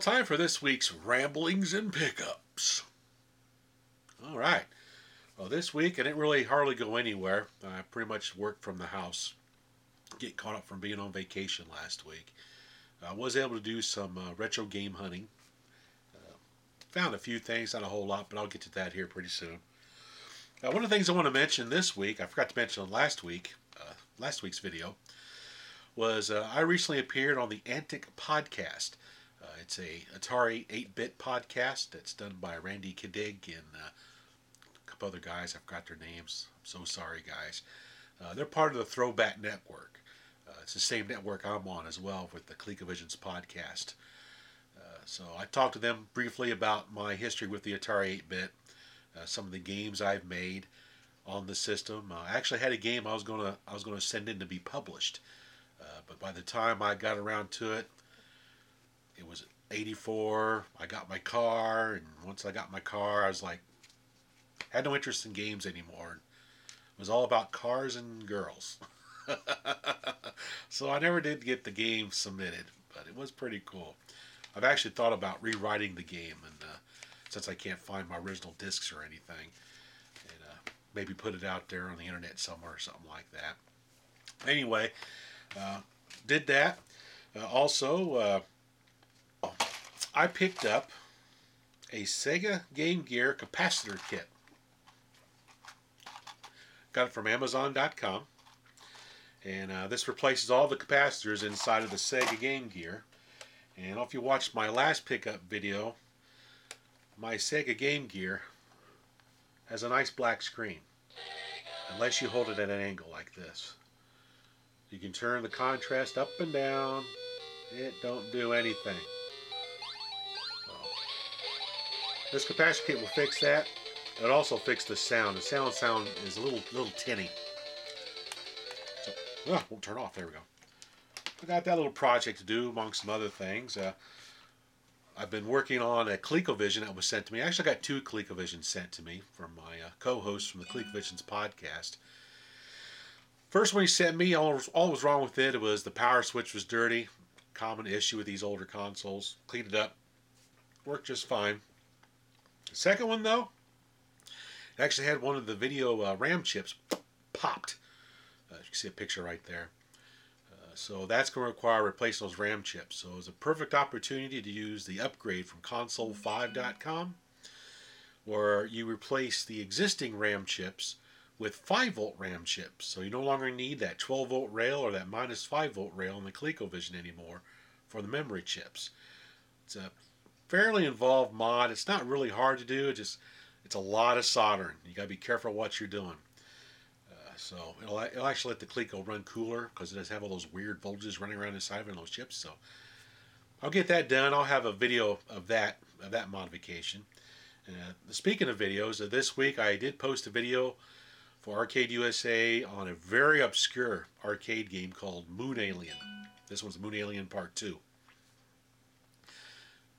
time for this week's Ramblings and Pickups. All right. Well, this week I didn't really hardly go anywhere. I pretty much worked from the house. Get caught up from being on vacation last week. I was able to do some retro game hunting. Found a few things, not a whole lot, but I'll get to that here pretty soon. One of the things I want to mention this week, I forgot to mention last week's video, was I recently appeared on the Antic Podcast. It's a Atari 8-bit podcast that's done by Randy Kadig and a couple other guys. I forgot their names. I'm so sorry, guys. They're part of the Throwback Network. It's the same network I'm on as well with the ColecoVision's podcast. So I talked to them briefly about my history with the Atari 8-bit, some of the games I've made on the system. I actually had a game I was gonna send in to be published, but by the time I got around to it, it was 84. I got my car, and once I got my car, I was like, had no interest in games anymore. It was all about cars and girls. So I never did get the game submitted, but it was pretty cool. I've actually thought about rewriting the game, and since I can't find my original discs or anything, and maybe put it out there on the internet somewhere or something like that. Anyway, did that. Also, I picked up a Sega Game Gear capacitor kit. Got it from Amazon.com. And this replaces all the capacitors inside of the Sega Game Gear. And if you watched my last pickup video, my Sega Game Gear has a nice black screen. Unless you hold it at an angle like this. You can turn the contrast up and down. It don't do anything. This capacitor kit will fix that. It'll also fix the sound. The sound is a little tinny. So, won't turn off. There we go. I got that little project to do among some other things. I've been working on a ColecoVision that was sent to me. I actually got two ColecoVisions sent to me from my co-hosts from the Klickvision's podcast. First one he sent me, all was wrong with it. It was the power switch was dirty. Common issue with these older consoles. Cleaned it up. Worked just fine. The second one, though, it actually had one of the video RAM chips popped. You can see a picture right there. So that's going to require replacing those RAM chips. So it was a perfect opportunity to use the upgrade from Console5.com, where you replace the existing RAM chips with 5-volt RAM chips. So you no longer need that 12-volt rail or that minus 5-volt rail in the ColecoVision anymore for the memory chips. It's a fairly involved mod. It's not really hard to do. It's a lot of soldering. You got to be careful what you're doing. So it'll actually let the Coleco run cooler because it does have all those weird voltages running around inside of it and those chips. So I'll get that done. I'll have a video of that modification. Speaking of videos, this week I did post a video for Arcade USA on a very obscure arcade game called Moon Alien. This one's Moon Alien Part 2.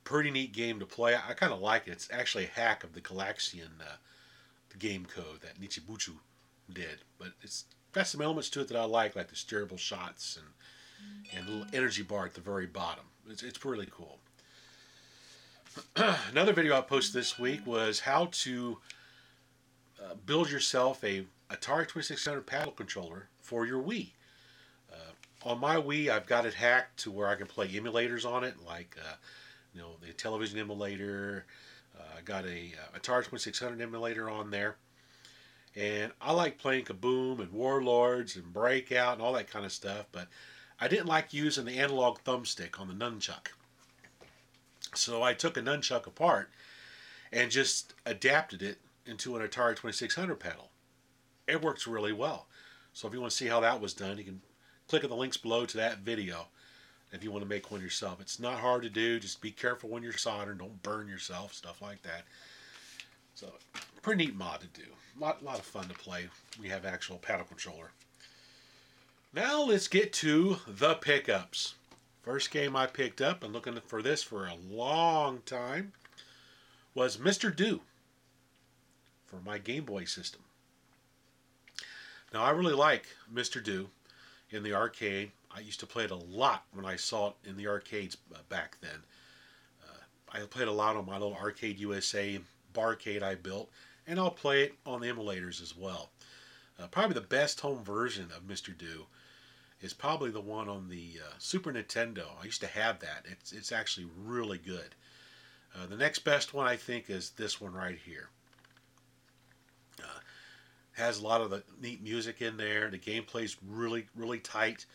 Pretty neat game to play. I kind of like it. It's actually a hack of the Galaxian the game code that Nichibuchu did. But it's got some elements to it that I like the steerable shots and a little energy bar at the very bottom. It's really cool. Another video I posted this week was how to build yourself a Atari 2600 paddle controller for your Wii. On my Wii, I've got it hacked to where I can play emulators on it, like the television emulator. I got a Atari 2600 emulator on there. And I like playing Kaboom and Warlords and Breakout and all that kind of stuff, but I didn't like using the analog thumbstick on the nunchuck. So I took a nunchuck apart and just adapted it into an Atari 2600 pedal. It works really well. So if you want to see how that was done, you can click on the links below to that video if you want to make one yourself. It's not hard to do. Just be careful when you're soldering. Don't burn yourself, stuff like that. So, pretty neat mod to do. A lot of fun to play when you have actual paddle controller. Now let's get to the pickups. First game I picked up, and looking for this for a long time, was Mr. Do for my Game Boy system. Now I really like Mr. Do in the arcade. I used to play it a lot when I saw it in the arcades back then. I played a lot on my little Arcade USA barcade I built, and I'll play it on the emulators as well. Probably the best home version of Mr. Do is probably the one on the Super Nintendo. I used to have that. It's actually really good. The next best one I think is this one right here. Has a lot of the neat music in there. The gameplay's really, really tight.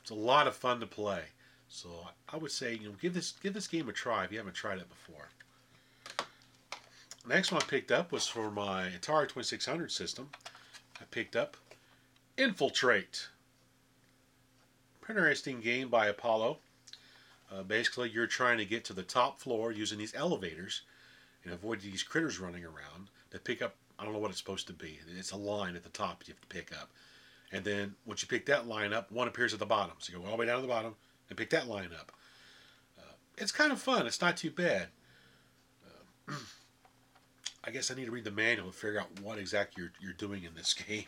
It's a lot of fun to play. So I would say, give this game a try if you haven't tried it before. The next one I picked up was for my Atari 2600 system. I picked up Infiltrate. Pretty interesting game by Apollo. Basically, you're trying to get to the top floor using these elevators and avoid these critters running around to pick up. I don't know what it's supposed to be. It's a line at the top you have to pick up. And then once you pick that line up, one appears at the bottom. So you go all the way down to the bottom and pick that line up. It's kind of fun. It's not too bad. I guess I need to read the manual to figure out what exactly you're doing in this game.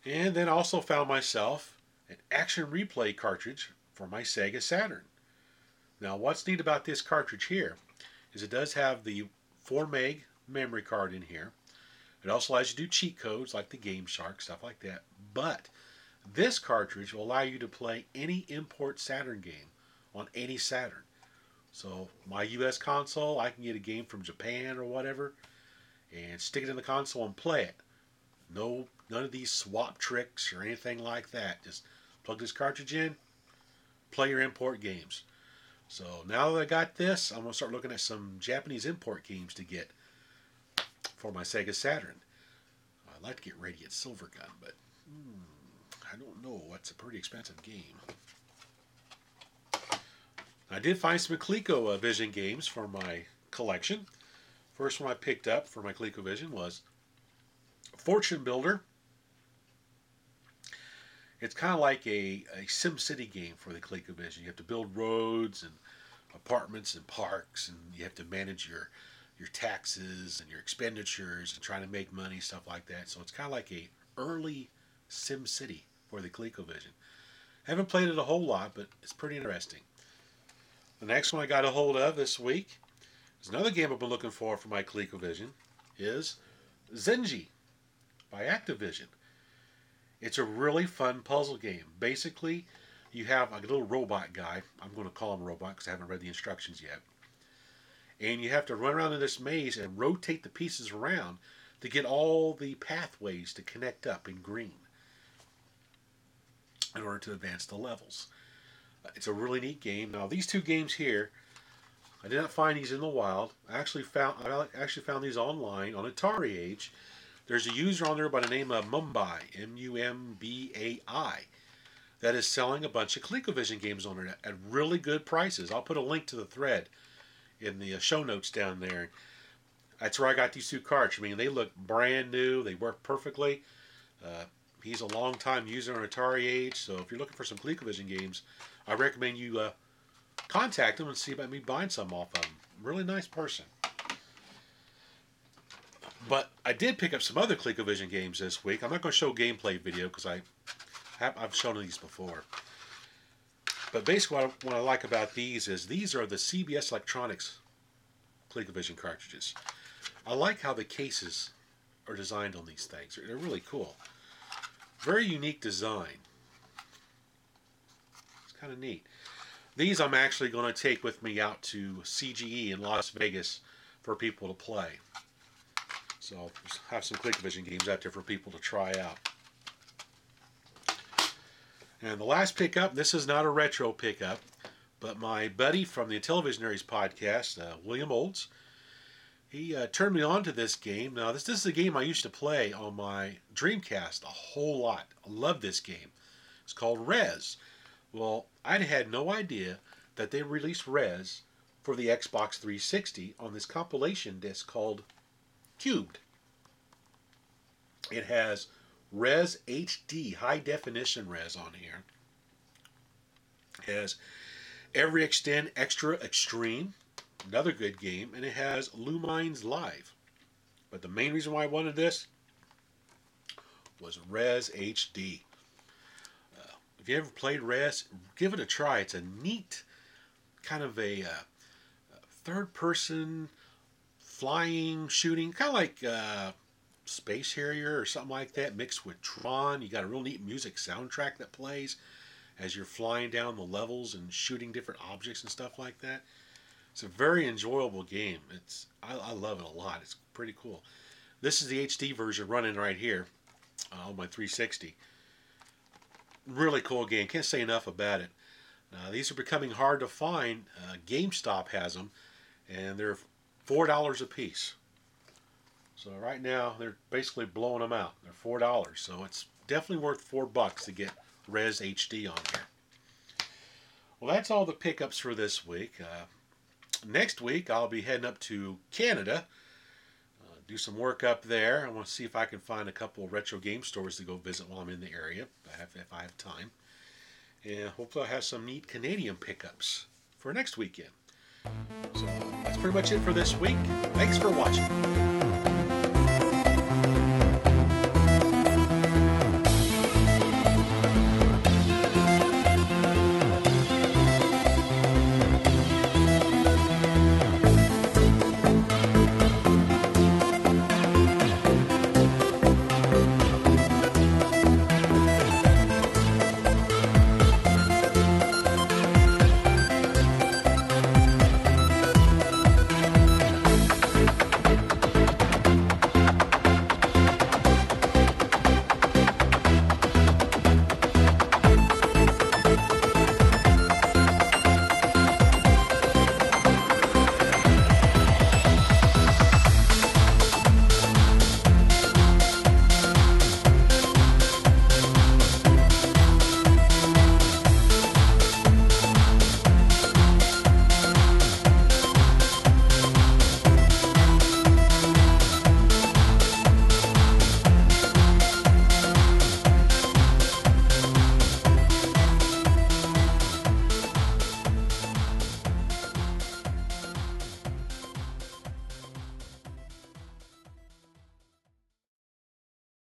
And then I also found myself an action replay cartridge for my Sega Saturn. Now what's neat about this cartridge here is it does have the 4 meg memory card in here. It also allows you to do cheat codes like the Game Shark, stuff like that. But this cartridge will allow you to play any import Saturn game on any Saturn. So my US console, I can get a game from Japan or whatever and stick it in the console and play it. None of these swap tricks or anything like that. Just plug this cartridge in, play your import games. So now that I got this, I'm going to start looking at some Japanese import games to get for my Sega Saturn. I'd like to get Radiant Silvergun, but I don't know. That's a pretty expensive game. I did find some ColecoVision games for my collection. First one I picked up for my ColecoVision was Fortune Builder. It's kind of like a SimCity game for the ColecoVision. You have to build roads and apartments and parks, and you have to manage your taxes and your expenditures and trying to make money, stuff like that. So it's kind of like a early SimCity for the ColecoVision. Haven't played it a whole lot, but it's pretty interesting. The next one I got a hold of this week is another game I've been looking for my ColecoVision, is Zenji by Activision. It's a really fun puzzle game. Basically, you have a little robot guy. I'm going to call him a robot because I haven't read the instructions yet. And you have to run around in this maze and rotate the pieces around to get all the pathways to connect up in green in order to advance the levels. It's a really neat game. Now, these two games here, I did not find these in the wild. I actually found these online on Atari Age. There's a user on there by the name of Mumbai, M-U-M-B-A-I, that is selling a bunch of ColecoVision games on there at really good prices. I'll put a link to the thread in the show notes down there. That's where I got these two carts. I mean, they look brand new. They work perfectly. He's a long-time user on Atari Age, so if you're looking for some ColecoVision games, I recommend you contact him and see about me buying some off of him. Really nice person. But I did pick up some other ColecoVision games this week. I'm not going to show a gameplay video because I've shown these before. But basically what I like about these is these are the CBS Electronics ColecoVision cartridges. I like how the cases are designed on these things. They're really cool. Very unique design. It's kind of neat. These I'm actually going to take with me out to CGE in Las Vegas for people to play. So I'll have some ColecoVision games out there for people to try out. And the last pickup, this is not a retro pickup, but my buddy from the Televisionaries podcast, William Olds, he turned me on to this game. Now, this is a game I used to play on my Dreamcast a whole lot. I love this game. It's called Rez. Well, I'd had no idea that they released Rez for the Xbox 360 on this compilation disc called Cubed. It has Res HD, high definition Res on here. It has Every Extend Extra Extreme, another good game, and it has Lumines Live. But the main reason why I wanted this was Res HD. If you ever played Res, give it a try. It's a neat kind of a third-person flying, shooting, kind of like Space Harrier or something like that, mixed with Tron. You got a real neat music soundtrack that plays as you're flying down the levels and shooting different objects and stuff like that. It's a very enjoyable game. I love it a lot. It's pretty cool. This is the HD version running right here on my 360. Really cool game. Can't say enough about it. These are becoming hard to find. GameStop has them, and they're $4 a piece. So right now they're basically blowing them out. They're $4, so it's definitely worth $4 to get Res HD on here. Well, that's all the pickups for this week. Next week I'll be heading up to Canada, do some work up there. I want to see if I can find a couple of retro game stores to go visit while I'm in the area, if I have time. And hopefully I'll have some neat Canadian pickups for next weekend. So that's pretty much it for this week. Thanks for watching.